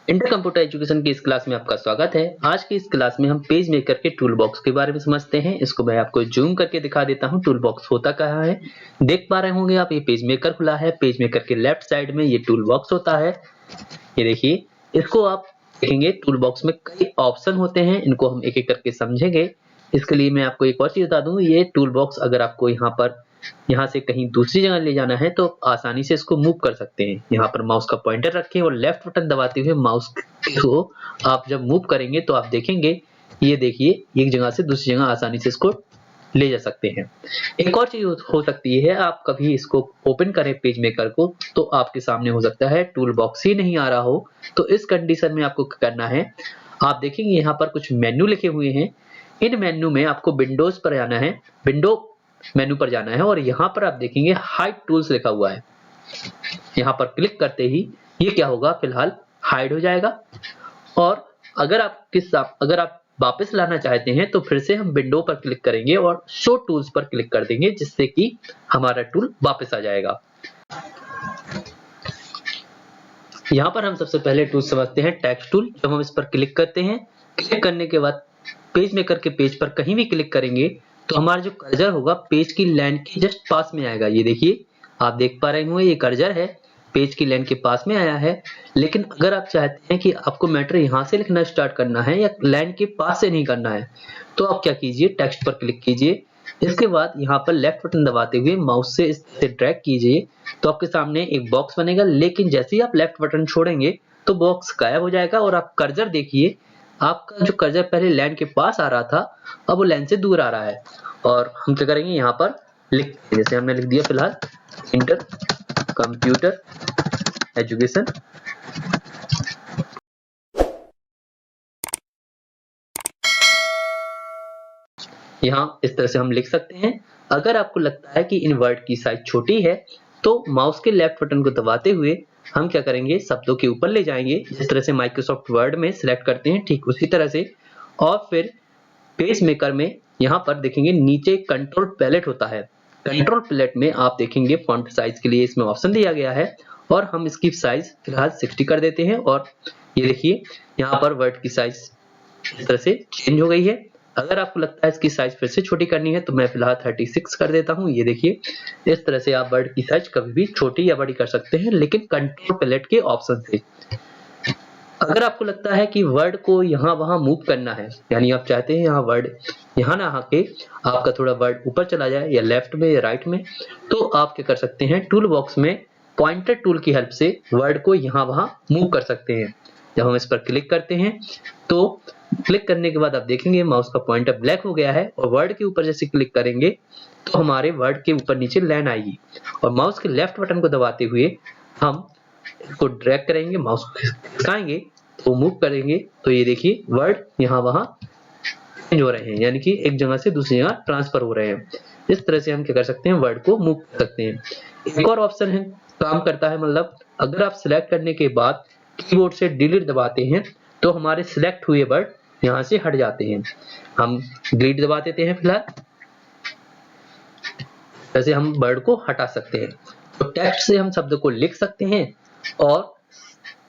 Inter computer education की इस class में आपका स्वागत है। आज की इस क्लास में हम पेज मेकर के टूल बॉक्स के बारे में समझते हैं। इसको मैं आपको जूम करके दिखा देता हूं। टूल बॉक्स होता कहाँ है, देख पा रहे होंगे आप, ये पेज मेकर खुला है। पेज मेकर के लेफ्ट साइड में ये टूल बॉक्स होता है। ये देखिए, इसको आप देखेंगे टूल बॉक्स में कई ऑप्शन होते हैं, इनको हम एक एक करके समझेंगे। इसके लिए मैं आपको एक और चीज बता दूं, ये टूल बॉक्स अगर आपको यहाँ से कहीं दूसरी जगह ले जाना है तो आसानी से इसको मूव कर सकते हैं। यहाँ पर माउस का पॉइंटर रखें और लेफ्ट बटन दबाते हुए माउस को आप जब मूव करेंगे तो आप देखेंगे, ये देखिए, एक जगह से दूसरी जगह आसानी से इसको ले जा सकते हैं। एक और चीज हो सकती है, आप कभी इसको ओपन करें पेज मेकर को तो आपके सामने हो सकता है टूल बॉक्स ही नहीं आ रहा हो। तो इस कंडीशन में आपको क्या करना है, आप देखेंगे यहाँ पर कुछ मेन्यू लिखे हुए हैं। इन मेन्यू में आपको विंडोज पर जाना है, विंडो मेन्यू पर जाना है और यहाँ पर आप देखेंगे हाइड टूल्स लिखा हुआ है। यहाँ पर क्लिक करते ही ये क्या होगा, फिलहाल हाइड हो जाएगा। और अगर आप वापस लाना चाहते हैं तो फिर से हम विंडो पर क्लिक करेंगे और शो टूल्स पर क्लिक कर देंगे, जिससे कि हमारा टूल वापस आ जाएगा। यहाँ पर हम सबसे पहले टूल समझते हैं टेक्स्ट टूल। जब हम इस पर क्लिक करते हैं, क्लिक करने के बाद पेज मेकर के पेज पर कहीं भी क्लिक करेंगे तो हमारा जो कर्सर होगा पेज की लाइन के जस्ट पास में आएगा। ये देखिए, आप देख पा रहे होंगे, ये कर्सर है पेज की लाइन के पास में आया है। लेकिन अगर आप चाहते हैं कि आपको मैटर यहाँ से लिखना स्टार्ट करना है या लाइन के पास से नहीं करना है, तो आप क्या कीजिए, टेक्स्ट पर क्लिक कीजिए। इसके बाद यहाँ पर लेफ्ट बटन दबाते हुए माउस से इसे ड्रैग कीजिए तो आपके सामने एक बॉक्स बनेगा। लेकिन जैसे ही आप लेफ्ट बटन छोड़ेंगे तो बॉक्स गायब हो जाएगा और आप कर्सर देखिए, आपका जो कर्सर पहले लाइन के पास आ रहा था अब वो लाइन से दूर आ रहा है। और हम क्या करेंगे, यहाँ पर लिख, जैसे हमने लिख दिया फिलहाल इंटर कंप्यूटर एजुकेशन। यहाँ इस तरह से हम लिख सकते हैं। अगर आपको लगता है कि इन वर्ड की साइज छोटी है तो माउस के लेफ्ट बटन को दबाते हुए हम क्या करेंगे, शब्दों के ऊपर ले जाएंगे। जिस तरह से माइक्रोसॉफ्ट वर्ड में सिलेक्ट करते हैं ठीक उसी तरह से। और फिर पेज मेकर में यहाँ पर देखेंगे नीचे कंट्रोल पैलेट होता है। कंट्रोल पैलेट में आप देखेंगे फॉन्ट साइज के लिए इसमें ऑप्शन दिया गया है और हम इसकी साइज फिलहाल 60 कर देते हैं। और ये देखिए, यहाँ पर वर्ड की साइज इस तरह से चेंज हो गई है। अगर आपको लगता है इसकी साइज फिर से छोटी करनी है तो मैं फिलहाल 36 कर देता हूँ। ये देखिए, इस तरह से आप वर्ड की साइज कभी भी छोटी या बड़ी कर सकते हैं, लेकिन कंट्रोल पैलेट के ऑप्शन से। अगर आपको लगता है कि वर्ड को यहाँ वहां मूव करना है, यानी आप चाहते हैं यहाँ वर्ड यहाँ ना आके आपका थोड़ा वर्ड ऊपर चला जाए या लेफ्ट में या राइट में, तो आप क्या कर सकते हैं, टूल बॉक्स में पॉइंटर टूल की हेल्प से वर्ड को यहाँ वहां मूव कर सकते हैं। जब हम इस पर क्लिक करते हैं तो क्लिक करने के बाद आप देखेंगे माउस का पॉइंटर ब्लैक हो गया है और वर्ड के ऊपर जैसे क्लिक करेंगे तो हमारे वर्ड के ऊपर नीचे लाइन आएगी और माउस के लेफ्ट बटन को दबाते हुए हम इसको ड्रैग करेंगे, माउस को खिसकाएंगे तो मूव करेंगे तो ये देखिए वर्ड यहाँ वहां चेंज हो रहे हैं, यानी कि एक जगह से दूसरी जगह ट्रांसफर हो रहे हैं। इस तरह से हम क्या कर सकते हैं, वर्ड को मूव कर सकते हैं। एक और ऑप्शन है काम करता है, मतलब अगर आप सिलेक्ट करने के बाद कीबोर्ड से डिलीट दबाते हैं तो हमारे सिलेक्ट हुए वर्ड यहाँ से हट जाते हैं। हम डिलीट दबा देते हैं फिलहाल, वैसे हम वर्ड को हटा सकते हैं। तो टेक्स्ट से हम शब्द को लिख सकते हैं और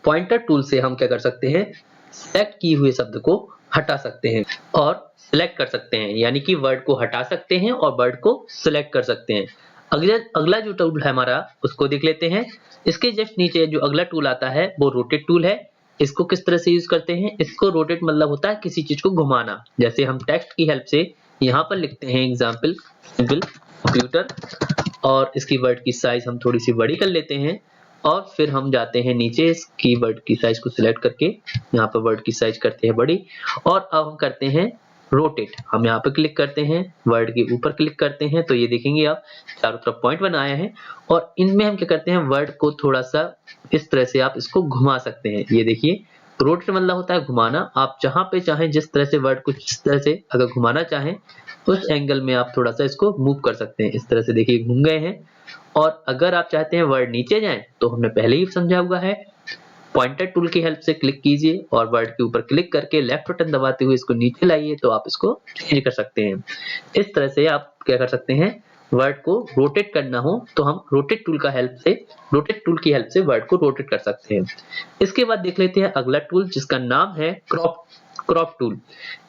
पॉइंटर टूल से हम क्या कर सकते हैं, सिलेक्ट किए हुए शब्द को हटा सकते हैं और सिलेक्ट कर सकते हैं, यानी कि वर्ड को हटा सकते हैं और वर्ड को सिलेक्ट कर सकते हैं। अगला जो टूल है हमारा उसको देख लेते हैं। इसके जस्ट नीचे जो अगला टूल आता है वो रोटेट टूल है। इसको किस तरह से यूज करते हैं, इसको रोटेट मतलब होता है किसी चीज को घुमाना। जैसे हम टेक्स्ट की हेल्प से यहाँ पर लिखते हैं एग्जाम्पल सिंपल कंप्यूटर और इसकी वर्ड की साइज हम थोड़ी सी बड़ी कर लेते हैं और फिर हम जाते हैं नीचे इस कीवर्ड की साइज को सिलेक्ट करके यहाँ पर वर्ड की साइज करते हैं बड़ी और अब हम करते हैं रोटेट। हम यहाँ पे क्लिक करते हैं, वर्ड के ऊपर क्लिक करते हैं तो ये देखेंगे आप चारों तरफ पॉइंट बनाए हैं और इनमें हम क्या करते हैं, वर्ड को थोड़ा सा इस तरह से आप इसको घुमा सकते हैं। ये देखिए, रोटेट मतलब होता है घुमाना। आप जहां पे चाहें जिस तरह से वर्ड को जिस तरह से अगर घुमाना चाहें उस एंगल में आप थोड़ा सा इसको मूव कर सकते हैं। इस तरह से देखिए घूम गए हैं। और अगर आप चाहते हैं वर्ड नीचे जाए तो हमने पहले ही समझा हुआ है, पॉइंटर टूल की हेल्प से क्लिक कीजिए और वर्ड के ऊपर क्लिक करके लेफ्ट बटन दबाते हुए इसको नीचे लाइए तो आप इसको चेंज कर सकते हैं। इस तरह से आप क्या कर सकते हैं, वर्ड को रोटेट करना हो तो हम रोटेट टूल की हेल्प से वर्ड को रोटेट कर सकते हैं। इसके बाद देख लेते हैं अगला टूल जिसका नाम है क्रॉप टूल।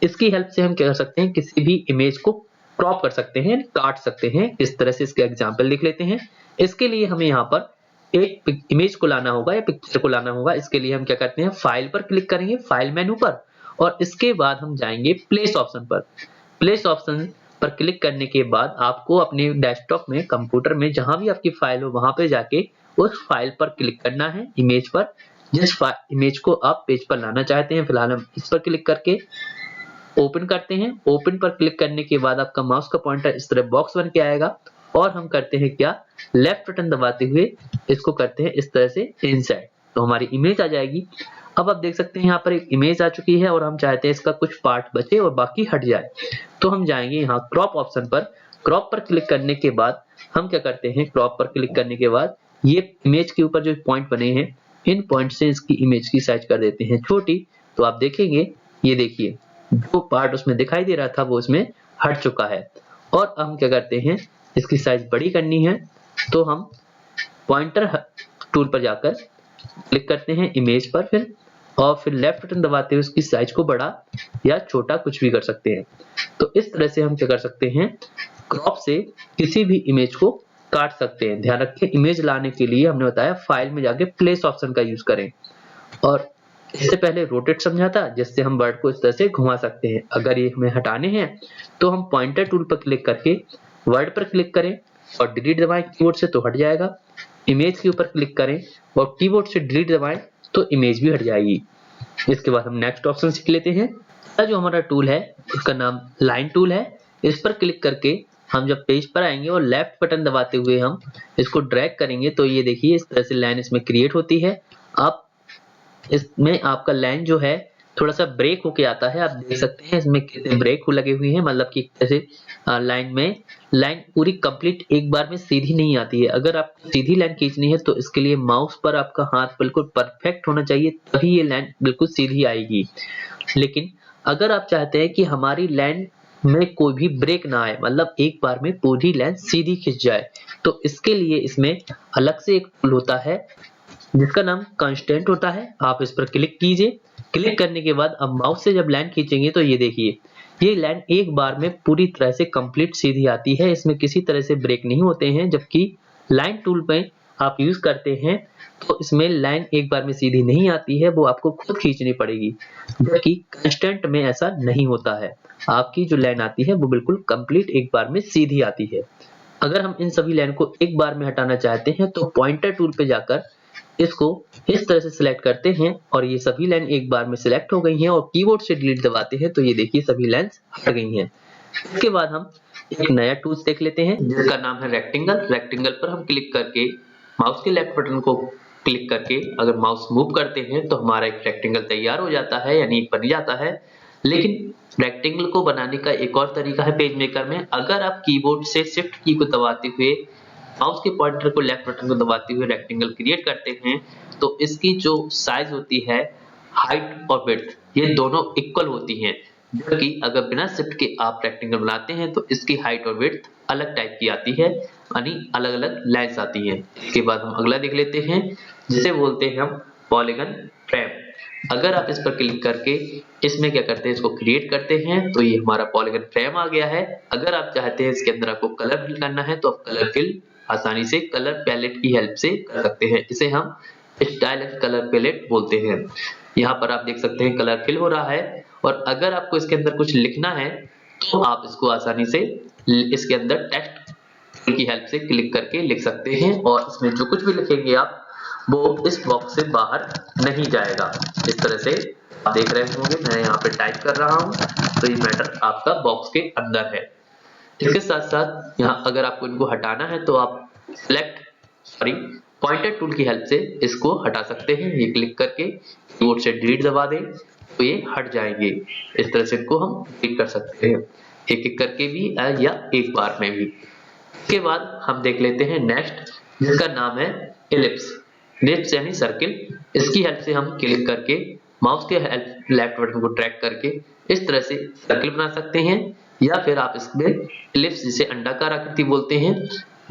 इसकी हेल्प से हम क्या कर सकते हैं, किसी भी इमेज को क्रॉप कर सकते हैं, काट सकते हैं। इस तरह से इसके एग्जांपल लिख लेते हैं। इसके लिए हमें यहाँ पर एक इमेज को लाना होगा या पिक्चर को लाना होगा। इसके लिए हम क्या करते हैं, फाइल पर क्लिक करेंगे, फाइल मेनू पर, और इसके बाद हम जाएंगे प्लेस ऑप्शन पर। प्लेस ऑप्शन पर क्लिक करने के बाद आपको अपने डेस्कटॉप में, कंप्यूटर में, जहां भी आपकी फाइल हो वहां पे जाके उस फाइल पर क्लिक करना है, इमेज पर। जिस इमेज को आप पेज पर लाना चाहते हैं, फिलहाल हम इस पर क्लिक करके ओपन करते हैं। ओपन पर क्लिक करने के बाद आपका माउस का पॉइंटर इस तरह बॉक्स बन के आएगा और हम करते हैं क्या, लेफ्ट बटन दबाते हुए इसको करते हैं इस तरह से इंसर्ट, तो हमारी इमेज आ जाएगी। अब आप देख सकते हैं यहाँ पर एक इमेज आ चुकी है और हम चाहते हैं इसका कुछ पार्ट बचे और बाकी हट जाए, तो हम जाएंगे यहाँ क्रॉप ऑप्शन पर। क्रॉप पर क्लिक करने के बाद हम क्या करते हैं, क्रॉप पर क्लिक करने के बाद ये इमेज के ऊपर जो पॉइंट बने हैं, इन पॉइंट से इसकी इमेज की साइज कर देते हैं छोटी। तो आप देखेंगे, ये देखिए जो पार्ट उसमें दिखाई दे रहा था वो इसमें हट चुका है। और हम क्या करते हैं, इसकी साइज बड़ी करनी है तो हम पॉइंटर टूल पर जाकर क्लिक करते हैं इमेज पर, फिर लेफ्ट बटन दबाते हुए उसकी साइज को बड़ा या छोटा कुछ भी कर सकते हैं। तो इस तरह से हम क्या कर सकते हैं, क्रॉप से किसी भी इमेज को काट सकते हैं। ध्यान रखें, इमेज लाने के लिए हमने बताया फाइल में जाके प्लेस ऑप्शन का यूज करें, और इससे पहले रोटेट समझा था जिससे हम वर्ड को इस तरह से घुमा सकते हैं। अगर ये हमें हटाने हैं तो हम पॉइंटर टूल पर क्लिक करके वर्ड पर क्लिक करें और डिलीट दबाएं कीबोर्ड से, तो हट जाएगा। इमेज के ऊपर क्लिक करें और कीबोर्ड से डिलीट दबाएं तो इमेज भी हट जाएगी। इसके बाद हम नेक्स्ट ऑप्शन सीख लेते हैं। जो हमारा टूल है उसका नाम लाइन टूल है। इस पर क्लिक करके हम जब पेज पर आएंगे और लेफ्ट बटन दबाते हुए हम इसको ड्रैग करेंगे तो ये देखिए इस तरह से लाइन इसमें क्रिएट होती है। आप इसमें आपका लाइन जो है थोड़ा सा ब्रेक होके आता है। आप देख सकते हैं इसमें कितने ब्रेक लगे हुए हैं, मतलब कि जैसे लाइन पूरी कंप्लीट एक बार में सीधी नहीं आती है। अगर आपको सीधी लाइन खींचनी है तो इसके लिए माउस पर आपका हाथ बिल्कुल परफेक्ट होना चाहिए, तभी ये लाइन बिल्कुल सीधी आएगी। लेकिन अगर आप चाहते हैं कि हमारी लाइन में कोई भी ब्रेक ना आए, मतलब एक बार में पूरी लाइन सीधी खिंच जाए, तो इसके लिए इसमें अलग से एक टूल होता है जिसका नाम कांस्टेंट होता है। आप इस पर क्लिक कीजिए। क्लिक करने के बाद अब माउस से जब लाइन खींचेंगे तो ये देखिए ये लाइन एक बार में पूरी तरह से कंप्लीट सीधी आती है, इसमें किसी तरह से ब्रेक नहीं होते हैं। जबकि लाइन टूल पे आप यूज करते हैं तो इसमें लाइन एक बार में सीधी नहीं आती है, वो आपको खुद खींचनी पड़ेगी। जबकि कांस्टेंट में ऐसा नहीं होता है, आपकी जो लाइन आती है वो बिल्कुल कंप्लीट एक बार में सीधी आती है। अगर हम इन सभी लाइन को एक बार में हटाना चाहते हैं तो पॉइंटर टूल पे जाकर इसको इस तरह से सिलेक्ट करते हैं और ये सभी लाइन एक बार में सिलेक्ट हो गई हैं, और कीबोर्ड से डिलीट दबाते हैं तो ये देखिए सभी लाइंस हट गई हैं। इसके बाद हम एक नया टूल्स देख लेते हैं जिसका नाम है रेक्टेंगल। रेक्टेंगल पर हम क्लिक करके माउस के लेफ्ट बटन को क्लिक करके अगर माउस मूव करते हैं तो हमारा एक रेक्टेंगल तैयार हो जाता है, यानी एक बन जाता है। लेकिन रेक्टेंगल को बनाने का एक और तरीका है पेज मेकर में। अगर आप कीबोर्ड से शिफ्ट की को दबाते हुए माउस के पॉइंटर को लेफ्ट बटन को दबाते हुए रेक्टेंगल क्रिएट करते हैं तो इसकी जो साइज होती है, हाइट और विड्थ, ये दोनों इक्वल होती हैं। जबकि अगर बिना शिफ्ट के आप रेक्टेंगल बनाते हैं तो इसकी हाइट और विड्थ अलग टाइप की आती है, यानी अलग अलग लाइंस आती हैं। इसके बाद हम अगला देख लेते हैं जिसे बोलते हैं हम पॉलीगन फ्रेम। अगर आप इस पर क्लिक करके इसमें क्या करते हैं, इसको क्रिएट करते हैं तो ये हमारा पॉलीगन फ्रेम आ गया है। अगर आप चाहते हैं इसके अंदर आपको कलर फिल करना है तो आप कलर फिल आसानी से कलर पैलेट की हेल्प से कर सकते हैं। इसे हम स्टाइल कलर पैलेट बोलते हैं। यहाँ पर आप देख सकते हैं कलर फिल हो रहा है, और अगर आपको इसके अंदर कुछ लिखना है तो आप इसको आसानी से इसके अंदर टेक्स्ट की हेल्प से क्लिक करके लिख सकते हैं, और इसमें जो कुछ भी लिखेंगे आप वो इस बॉक्स से बाहर नहीं जाएगा। इस तरह से आप देख रहे होंगे मैं यहाँ पे टाइप कर रहा हूँ तो ये मैटर आपका बॉक्स के अंदर है। इसके साथ साथ यहाँ अगर आपको इनको हटाना है तो आप पॉइंटर टूल की हेल्प से इसको हटा सकते हैं। ये क्लिक करके कीबोर्ड से डिलीट दबा दें तो ये हट जाएंगे। इस तरह से इनको हम डिलीट कर सकते हैं, एक एक करके भी या एक बार में भी। इसके बाद हम देख लेते हैं नेक्स्ट जिसका नाम है एलिप्स। एलिप्स यानी सर्किल। इसकी हेल्प से हम क्लिक करके माउस के लेफ्ट बटन को ड्रैग करके इस तरह से सर्किल बना सकते हैं, या फिर आप इसमें इलिप्स जिसे अंडाकार आकृति बोलते हैं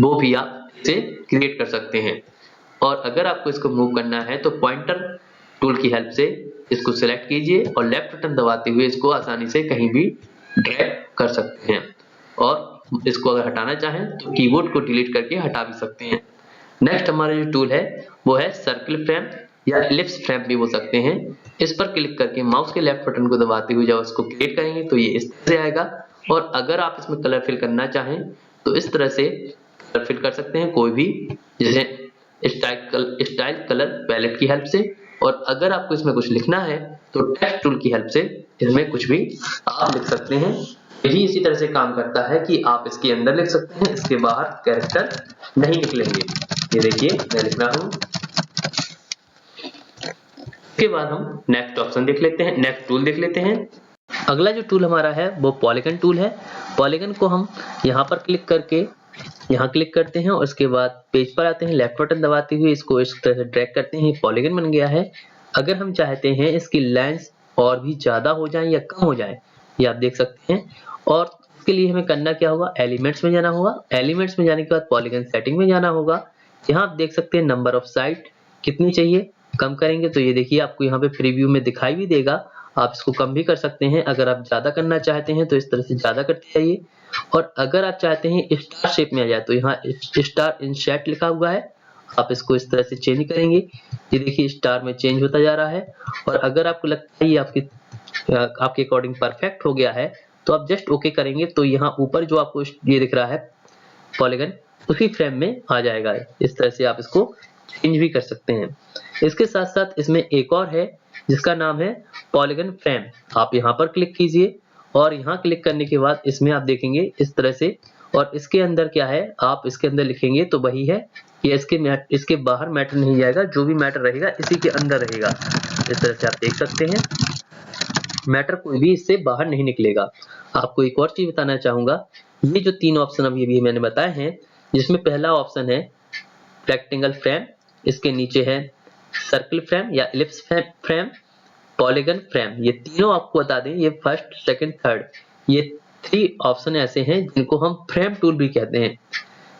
वो भी आप इसे क्रिएट कर सकते हैं। और अगर आपको इसको मूव करना है तो पॉइंटर टूल की हेल्प से इसको सिलेक्ट कीजिए और लेफ्ट बटन दबाते हुए इसको आसानी से कहीं भी ड्रैग कर सकते हैं। और इसको अगर हटाना चाहें तो कीबोर्ड को डिलीट करके हटा भी सकते हैं। नेक्स्ट हमारा जो टूल है वो है सर्किल फ्रेम या इलिप्स फ्रेम भी बोल सकते हैं। इस पर क्लिक करके माउस के लेफ्ट बटन को दबाते हुए जब इसको क्रिएट करेंगे तो ये इस तरह से आएगा। और अगर आप इसमें कलर फिल करना चाहें तो इस तरह से कलर फिल कर सकते हैं कोई भी, जैसे स्टाइल कलर पैलेट की हेल्प से। और अगर आपको इसमें कुछ लिखना है तो टेक्स्ट टूल की हेल्प से इसमें कुछ भी आप लिख सकते हैं। यही इसी तरह से काम करता है कि आप इसके अंदर लिख सकते हैं, इसके बाहर कैरेक्टर नहीं निकलेंगे। ये देखिए मैं लिख रहा हूं। इसके बाद हम नेक्स्ट ऑप्शन देख लेते हैं, नेक्स्ट टूल देख लेते हैं। अगला जो टूल हमारा है वो पॉलीगन टूल है। पॉलीगन को हम यहाँ पर क्लिक करके यहाँ क्लिक करते हैं और उसके बाद पेज पर आते हैं, लेफ्ट बटन दबाते हुए इसको इस तरह से ड्रैग करते हैं, पॉलीगन बन गया है। अगर हम चाहते हैं इसकी लेंथ और भी ज्यादा हो जाए या कम हो जाए, ये आप देख सकते हैं। और इसके लिए हमें करना क्या होगा, एलिमेंट्स में जाना होगा। एलिमेंट्स में जाने के बाद पॉलीगन सेटिंग में जाना होगा। यहाँ आप देख सकते हैं नंबर ऑफ साइड कितनी चाहिए, कम करेंगे तो ये देखिए आपको यहाँ पे प्रीव्यू में दिखाई भी देगा। आप इसको कम भी कर सकते हैं। अगर आप ज्यादा करना चाहते हैं तो इस तरह से ज्यादा करते जाइए। और अगर आप चाहते हैं स्टार शेप में आ जाए तो यहाँ स्टार इंसर्ट लिखा हुआ है, आप इसको इस तरह से चेंज करेंगे। ये देखिए स्टार में चेंज होता जा रहा है। और अगर आपको लगता है ये आपके अकॉर्डिंग परफेक्ट हो गया है तो आप जस्ट ओके करेंगे तो यहाँ ऊपर जो आपको ये दिख रहा है पॉलीगन उसी फ्रेम में आ जाएगा। इस तरह से आप इसको चेंज भी कर सकते हैं। इसके साथ साथ इसमें एक और है जिसका नाम है पॉलीगन फ्रेम। आप यहाँ पर क्लिक कीजिए और यहाँ क्लिक करने के बाद इसमें आप देखेंगे इस तरह से। और इसके अंदर क्या है, आप इसके अंदर लिखेंगे तो वही है कि इसके बाहर मैटर नहीं जाएगा, जो भी मैटर रहेगा इसी के अंदर रहेगा। इस तरह से आप देख सकते हैं मैटर कोई भी इससे बाहर नहीं निकलेगा। आपको एक और चीज बताना चाहूंगा, ये जो तीन ऑप्शन अभी मैंने बताए हैं, जिसमें पहला ऑप्शन है रेक्टेंगल फ्रेम, इसके नीचे है सर्किल फ्रेम या इलिप्स फ्रेम, पॉलीगन फ्रेम। ये तीनों आपको बता दें, ये फर्स्ट सेकंड थर्ड, ये 3 ऑप्शन ऐसे हैं जिनको हम फ्रेम टूल भी कहते हैं।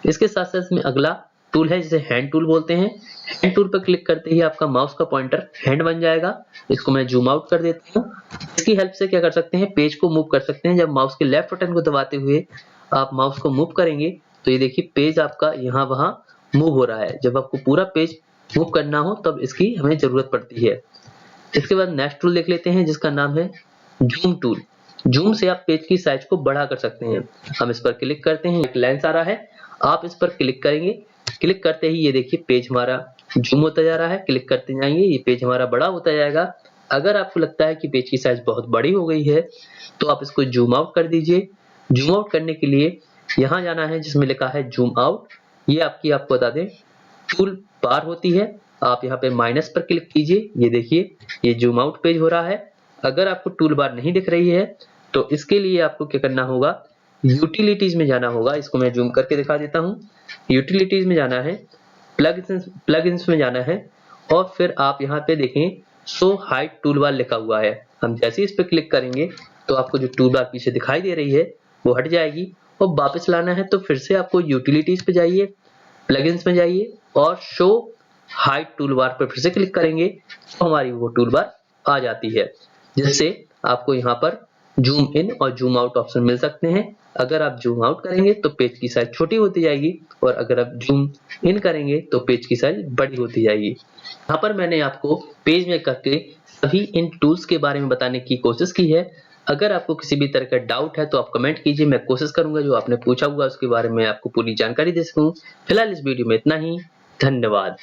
इसके साथ साथ इसमें अगला टूल है जिसे हैंड टूल बोलते हैं। हैंड टूल पर क्लिक करते ही आपका माउस का पॉइंटर हैंड बन जाएगा। इसको मैं जूम आउट कर देता हूँ। इसकी हेल्प से क्या कर सकते हैं, पेज को मूव कर सकते हैं। जब माउस के लेफ्ट बटन को दबाते हुए आप माउस को मूव करेंगे तो ये देखिए पेज आपका यहाँ वहां मूव हो रहा है। जब आपको पूरा पेज मूव करना हो तब इसकी हमें जरूरत पड़ती है। इसके बाद नेक्स्ट टूल देख लेते हैं जिसका नाम है जूम टूल। जूम से आप पेज की साइज को बड़ा कर सकते हैं। हम इस पर क्लिक करते हैं, एक लेंस आ रहा है, आप इस पर क्लिक करेंगे। क्लिक करते ही ये देखिए पेज हमारा जूम होता जा रहा है। क्लिक करते जाएंगे ये पेज हमारा बड़ा होता जाएगा। अगर आपको लगता है कि पेज की साइज बहुत बड़ी हो गई है तो आप इसको जूम आउट कर दीजिए। जूम आउट करने के लिए यहाँ जाना है जिसमें लिखा है जूम आउट। ये आपको बता दें टूल बार होती है। आप यहाँ पे माइनस पर क्लिक कीजिए, ये देखिए ये जूम आउट पेज हो रहा है। अगर आपको टूल बार नहीं दिख रही है तो इसके लिए आपको क्या करना होगा, यूटिलिटीज में जाना होगा। इसको मैं जूम करके दिखा देता हूँ। यूटिलिटीज में जाना है, प्लगइन्स में जाना है और फिर आप यहाँ पे देखें शो हाइड टूल बार लिखा हुआ है। हम जैसे इस पे क्लिक करेंगे तो आपको जो टूल बार पीछे दिखाई दे रही है वो हट जाएगी। और वापस लाना है तो फिर से आपको यूटिलिटीज पे जाइए, प्लगइन्स में जाइए और शो हाइड टूल बार पर फिर से क्लिक करेंगे तो हमारी वो टूल बार आ जाती है, जिससे आपको यहाँ पर जूम इन और जूम आउट ऑप्शन मिल सकते हैं। अगर आप जूम आउट करेंगे तो पेज की साइज छोटी होती जाएगी और अगर आप जूम इन करेंगे तो पेज की साइज बड़ी होती जाएगी। यहाँ पर मैंने आपको पेज में करके सभी इन टूल्स के बारे में बताने की कोशिश की है। अगर आपको किसी भी तरह का डाउट है तो आप कमेंट कीजिए, मैं कोशिश करूंगा जो आपने पूछा हुआ उसके बारे में आपको पूरी जानकारी दे सकूं। फिलहाल इस वीडियो में इतना ही, धन्यवाद।